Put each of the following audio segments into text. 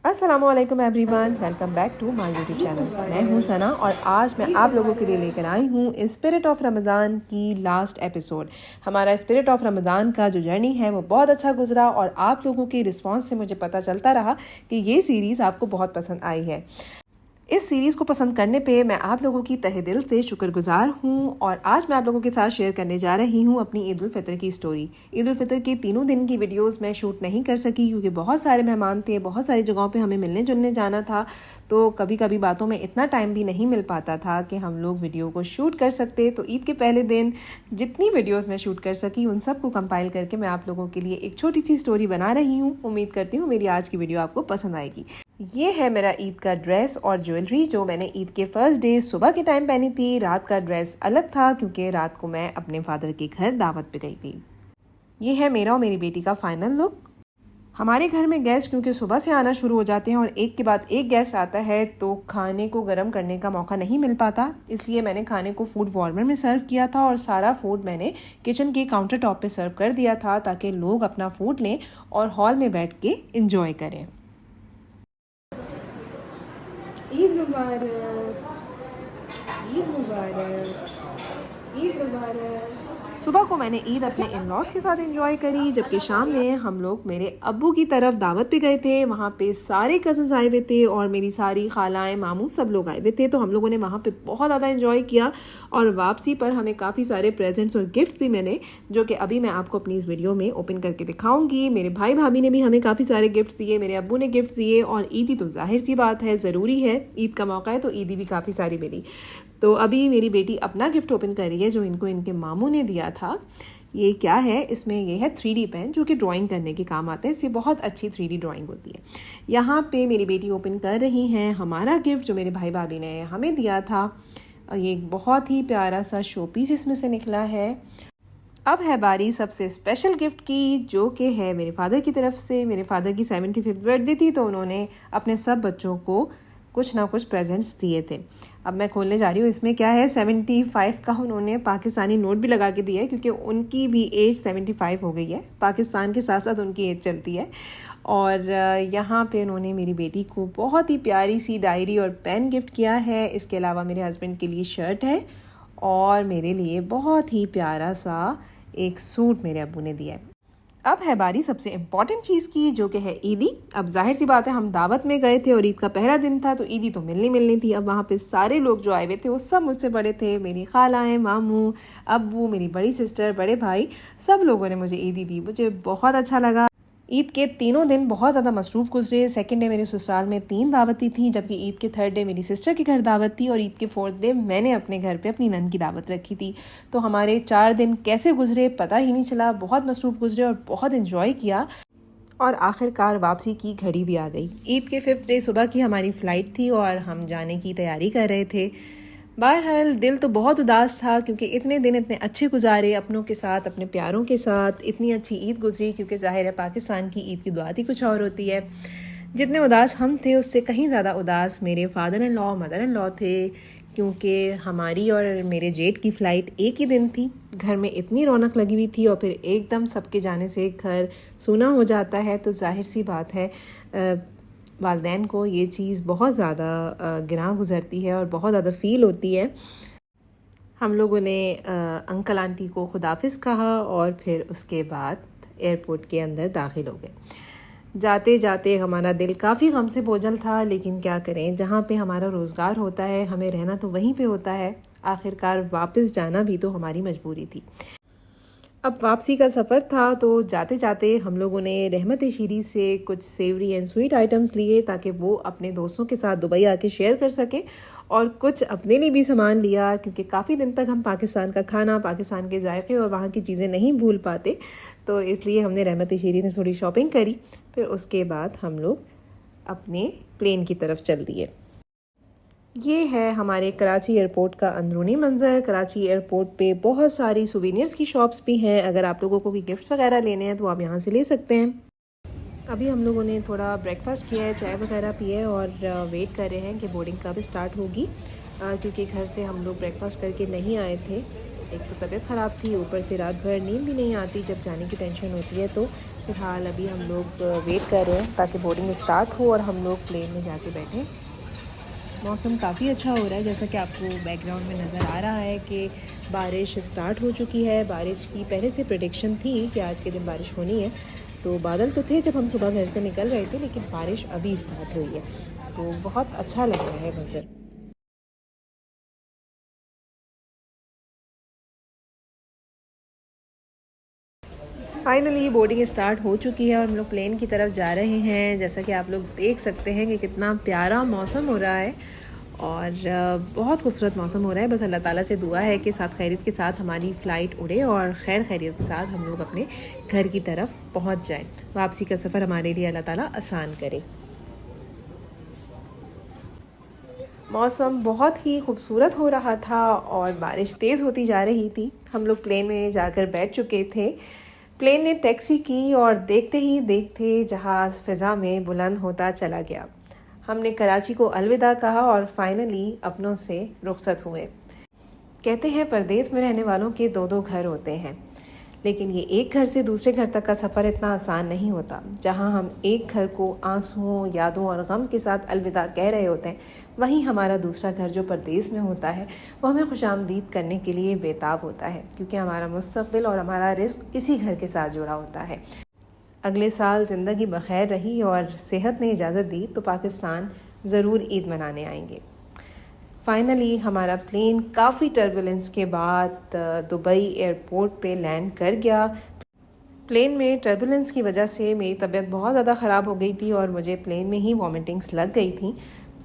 अस्सलामुअलैकुम everyone, welcome back to my YouTube channel. मैं हूं सना और आज मैं आप लोगों के लिए लेकर आई हूं स्पिरिट ऑफ रमज़ान की लास्ट एपिसोड। हमारा स्पिरिट ऑफ रमज़ान का जो जर्नी है वो बहुत अच्छा गुजरा और आप लोगों के रिस्पांस से मुझे पता चलता रहा कि ये सीरीज़ आपको बहुत पसंद आई है। इस सीरीज़ को पसंद करने पे मैं आप लोगों की तहे दिल से शुक्रगुजार हूँ और आज मैं आप लोगों के साथ शेयर करने जा रही हूँ अपनी ईद उल फितर की स्टोरी। ईद उल फितर के तीनों दिन की वीडियोस मैं शूट नहीं कर सकी क्योंकि बहुत सारे मेहमान थे, बहुत सारी जगहों पे हमें मिलने जुलने जाना था, तो कभी कभी बातों में इतना टाइम भी नहीं मिल पाता था कि हम लोग वीडियो को शूट कर सकते। तो ईद के पहले दिन जितनी वीडियोज़ मैं शूट कर सकी उन सबको कंपाइल करके मैं आप लोगों के लिए एक छोटी सी स्टोरी बना रही हूँ। उम्मीद करती हूँ मेरी आज की वीडियो आपको पसंद आएगी। ये है मेरा ईद का ड्रेस और ज्वेलरी जो मैंने ईद के फर्स्ट डे सुबह के टाइम पहनी थी। रात का ड्रेस अलग था क्योंकि रात को मैं अपने फादर के घर दावत पे गई थी। ये है मेरा और मेरी बेटी का फाइनल लुक। हमारे घर में गेस्ट क्योंकि सुबह से आना शुरू हो जाते हैं और एक के बाद एक गेस्ट आता है तो खाने को गर्म करने का मौका नहीं मिल पाता, इसलिए मैंने खाने को फूड वार्मर में सर्व किया था और सारा फूड मैंने किचन के काउंटर टॉप पे सर्व कर दिया था ताकि लोग अपना फूड लें और हॉल में बैठ के इंजॉय करें। ईद मुबारक, ईद मुबारक, ईद मुबारक। सुबह को मैंने ईद अपने इन लॉज के साथ एंजॉय करी, जबकि शाम में हम लोग मेरे अब्बू की तरफ दावत पे गए थे। वहाँ पे सारे कज़न्स आए हुए थे और मेरी सारी खालाएं मामू सब लोग आए हुए थे, तो हम लोगों ने वहाँ पे बहुत ज़्यादा एंजॉय किया। और वापसी पर हमें काफ़ी सारे प्रेजेंट्स और गिफ्ट्स भी मिले जो कि अभी मैं आपको अपनी इस वीडियो में ओपन करके दिखाऊंगी। मेरे भाई भाभी ने भी हमें काफ़ी सारे गिफ्ट्स दिए, मेरे अब्बू ने गिफ्ट्स दिए और ईदी तो जाहिर सी बात है ज़रूरी है, ईद का मौका है तो ईदी भी काफ़ी सारी मिली। तो अभी मेरी बेटी अपना गिफ्ट ओपन कर रही है जो इनको इनके मामू ने दिया था। ये क्या है? इसमें ये है 3D पेन जो कि ड्राइंग करने के काम आता है। इससे बहुत अच्छी 3D ड्राइंग होती है। यहाँ पे मेरी बेटी ओपन कर रही हैं हमारा गिफ्ट जो मेरे भाई भाभी ने हमें दिया था। ये एक बहुत ही प्यारा सा शो पीस इसमें से निकला है। अब है बारी सबसे स्पेशल गिफ्ट की जो कि है मेरे फादर की तरफ से। मेरे फादर की 75th बर्थडे थी तो उन्होंने अपने सब बच्चों को कुछ ना कुछ प्रेजेंट्स दिए थे। अब मैं खोलने जा रही हूँ। इसमें क्या है, 75 का उन्होंने पाकिस्तानी नोट भी लगा के दिया है क्योंकि उनकी भी एज 75 हो गई है। पाकिस्तान के साथ साथ उनकी एज चलती है। और यहाँ पे उन्होंने मेरी बेटी को बहुत ही प्यारी सी डायरी और पेन गिफ्ट किया है। इसके अलावा मेरे हस्बैंड के लिए शर्ट है और मेरे लिए बहुत ही प्यारा सा एक सूट मेरे अब्बू ने दिया है। अब है बारी सबसे इम्पॉर्टेंट चीज़ की जो कि है ईदी। अब जाहिर सी बात है हम दावत में गए थे और ईद का पहला दिन था तो ईदी तो मिलनी थी। अब वहाँ पे सारे लोग जो आए हुए थे वो सब मुझसे बड़े थे। मेरी खालाएं, मामू, अब्बू, मेरी बड़ी सिस्टर, बड़े भाई, सब लोगों ने मुझे ईदी दी। मुझे बहुत अच्छा लगा। ईद के तीनों दिन बहुत ज़्यादा मसरूफ़ गुजरे। सेकंड डे मेरे ससुराल में 3 दावतें थी, जबकि ईद के थर्ड डे मेरी सिस्टर के घर दावत थी और ईद के फोर्थ डे मैंने अपने घर पे अपनी नन की दावत रखी थी। तो हमारे 4 दिन कैसे गुजरे पता ही नहीं चला। बहुत मसरूफ़ गुजरे और बहुत इन्जॉय किया और आखिरकार वापसी की घड़ी भी आ गई। ईद के 5th डे सुबह की हमारी फ़्लाइट थी और हम जाने की तैयारी कर रहे थे। बहरहाल दिल तो बहुत उदास था क्योंकि इतने दिन इतने अच्छे गुजारे अपनों के साथ, अपने प्यारों के साथ। इतनी अच्छी ईद गुजरी क्योंकि ज़ाहिर है पाकिस्तान की ईद की दुआ ही कुछ और होती है। जितने उदास हम थे उससे कहीं ज़्यादा उदास मेरे father in law, mother in law थे क्योंकि हमारी और मेरे जेठ की फ़्लाइट एक ही दिन थी। घर में इतनी रौनक लगी हुई थी और फिर एकदम सबके जाने से घर सूना हो जाता है तो जाहिर सी बात है वालदैन को ये चीज़ बहुत ज़्यादा गिरां गुज़रती है और बहुत ज़्यादा फ़ील होती है। हम लोगों ने अंकल आंटी को खुदाफिज कहा और फिर उसके बाद एयरपोर्ट के अंदर दाखिल हो गए। जाते जाते हमारा दिल काफ़ी गम से बोझल था, लेकिन क्या करें, जहाँ पे हमारा रोज़गार होता है हमें रहना तो वहीं पे होता है। आखिरकार वापस जाना भी तो हमारी मजबूरी थी। अब वापसी का सफ़र था तो जाते जाते हम लोगों ने रहमत शीरी से कुछ सेवरी एंड स्वीट आइटम्स लिए ताकि वो अपने दोस्तों के साथ दुबई आके शेयर कर सकें, और कुछ अपने लिए भी सामान लिया क्योंकि काफ़ी दिन तक हम पाकिस्तान का खाना, पाकिस्तान के जायके और वहाँ की चीज़ें नहीं भूल पाते, तो इसलिए हमने रहमत शीरी से थोड़ी शॉपिंग करी। फिर उसके बाद हम लोग अपने प्लेन की तरफ चल दिए। ये है हमारे कराची एयरपोर्ट का अंदरूनी मंज़र। कराची एयरपोर्ट पे बहुत सारी सुवेनियर्स की शॉप्स भी हैं। अगर आप लोगों को कोई गिफ्ट्स वगैरह लेने हैं तो आप यहाँ से ले सकते हैं। अभी हम लोगों ने थोड़ा ब्रेकफास्ट किया है, चाय वगैरह पी है और वेट कर रहे हैं कि बोर्डिंग कब स्टार्ट होगी, क्योंकि घर से हम लोग ब्रेकफास्ट करके नहीं आए थे। एक तो तबीयत ख़राब थी, ऊपर से रात भर नींद भी नहीं आती जब जाने की टेंशन होती है, तो फ़िलहाल अभी हम लोग वेट कर रहे हैं ताकि बोर्डिंग स्टार्ट हो और हम लोग प्लेन में जाके बैठें। मौसम काफ़ी अच्छा हो रहा है, जैसा कि आपको बैकग्राउंड में नज़र आ रहा है कि बारिश स्टार्ट हो चुकी है। बारिश की पहले से प्रेडिक्शन थी कि आज के दिन बारिश होनी है, तो बादल तो थे जब हम सुबह घर से निकल रहे थे, लेकिन बारिश अभी स्टार्ट हुई है, तो बहुत अच्छा लग रहा है मंजर। फाइनली बोर्डिंग स्टार्ट हो चुकी है और हम लोग प्लेन की तरफ जा रहे हैं। जैसा कि आप लोग देख सकते हैं कि कितना प्यारा मौसम हो रहा है और बहुत खूबसूरत मौसम हो रहा है। बस अल्लाह ताला से दुआ है कि साथ खैरियत के साथ हमारी फ़्लाइट उड़े और खैर खैरियत के साथ हम लोग अपने घर की तरफ पहुंच जाएं। वापसी का सफ़र हमारे लिए अल्लाह ताला आसान करे। मौसम बहुत ही खूबसूरत हो रहा था और बारिश तेज़ होती जा रही थी। हम लोग प्लेन में जाकर बैठ चुके थे। प्लेन ने टैक्सी की और देखते ही देखते जहाज़ फ़िज़ा में बुलंद होता चला गया। हमने कराची को अलविदा कहा और फाइनली अपनों से रुखसत हुए। कहते हैं परदेश में रहने वालों के दो दो घर होते हैं, लेकिन ये एक घर से दूसरे घर तक का सफ़र इतना आसान नहीं होता। जहाँ हम एक घर को आंसुओं, यादों और गम के साथ अलविदा कह रहे होते हैं, वहीं हमारा दूसरा घर जो परदेश में होता है वो हमें खुशामदीद करने के लिए बेताब होता है, क्योंकि हमारा मुस्तक़बिल और हमारा रिज़्क़ इसी घर के साथ जुड़ा होता है। अगले साल ज़िंदगी बखैर रही और सेहत ने इजाज़त दी तो पाकिस्तान ज़रूर ईद मनाने आएंगे। फाइनली हमारा प्लेन काफ़ी टर्बुलेंस के बाद दुबई एयरपोर्ट पे लैंड कर गया। प्लेन में टर्बुलेंस की वजह से मेरी तबीयत बहुत ज़्यादा ख़राब हो गई थी और मुझे प्लेन में ही वॉमिटिंग्स लग गई थी,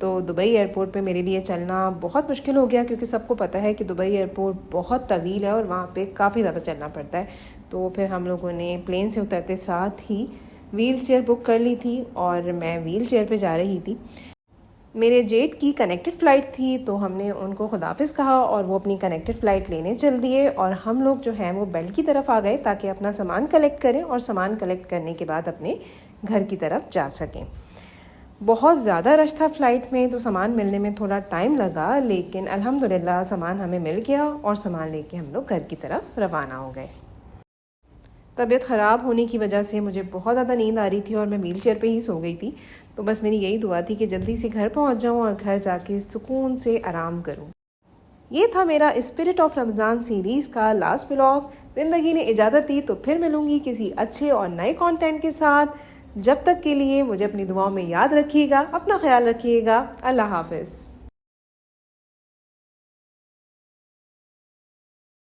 तो दुबई एयरपोर्ट पे मेरे लिए चलना बहुत मुश्किल हो गया, क्योंकि सबको पता है कि दुबई एयरपोर्ट बहुत तवील है और वहाँ पे काफ़ी ज़्यादा चलना पड़ता है। तो फिर हम लोगों ने प्लेन से उतरते साथ ही व्हील चेयर बुक कर ली थी और मैं व्हील चेयर पर जा रही थी। मेरे जेट की कनेक्टेड फ़्लाइट थी, तो हमने उनको खुदाफिज़ कहा और वो अपनी कनेक्टेड फ़्लाइट लेने चल दिए और हम लोग जो हैं वो बेल्ट की तरफ आ गए ताकि अपना सामान कलेक्ट करें और सामान कलेक्ट करने के बाद अपने घर की तरफ जा सकें। बहुत ज़्यादा रश था फ़्लाइट में, तो सामान मिलने में थोड़ा टाइम लगा, लेकिन अल्हम्दुलिल्लाह सामान हमें मिल गया और सामान लेके हम लोग घर की तरफ रवाना हो गए। तबीयत ख़राब होने की वजह से मुझे बहुत ज़्यादा नींद आ रही थी और मैं व्हील चेयर पर ही सो गई थी, तो बस मेरी यही दुआ थी कि जल्दी से घर पहुंच जाऊं और घर जाके सुकून से आराम करूं। ये था मेरा स्पिरिट ऑफ रमज़ान सीरीज़ का लास्ट व्लॉग। ज़िंदगी ने इजाज़त दी तो फिर मिलूंगी किसी अच्छे और नए कंटेंट के साथ। जब तक के लिए मुझे अपनी दुआओं में याद रखिएगा, अपना ख्याल रखिएगा। अल्लाह हाफ़िज़।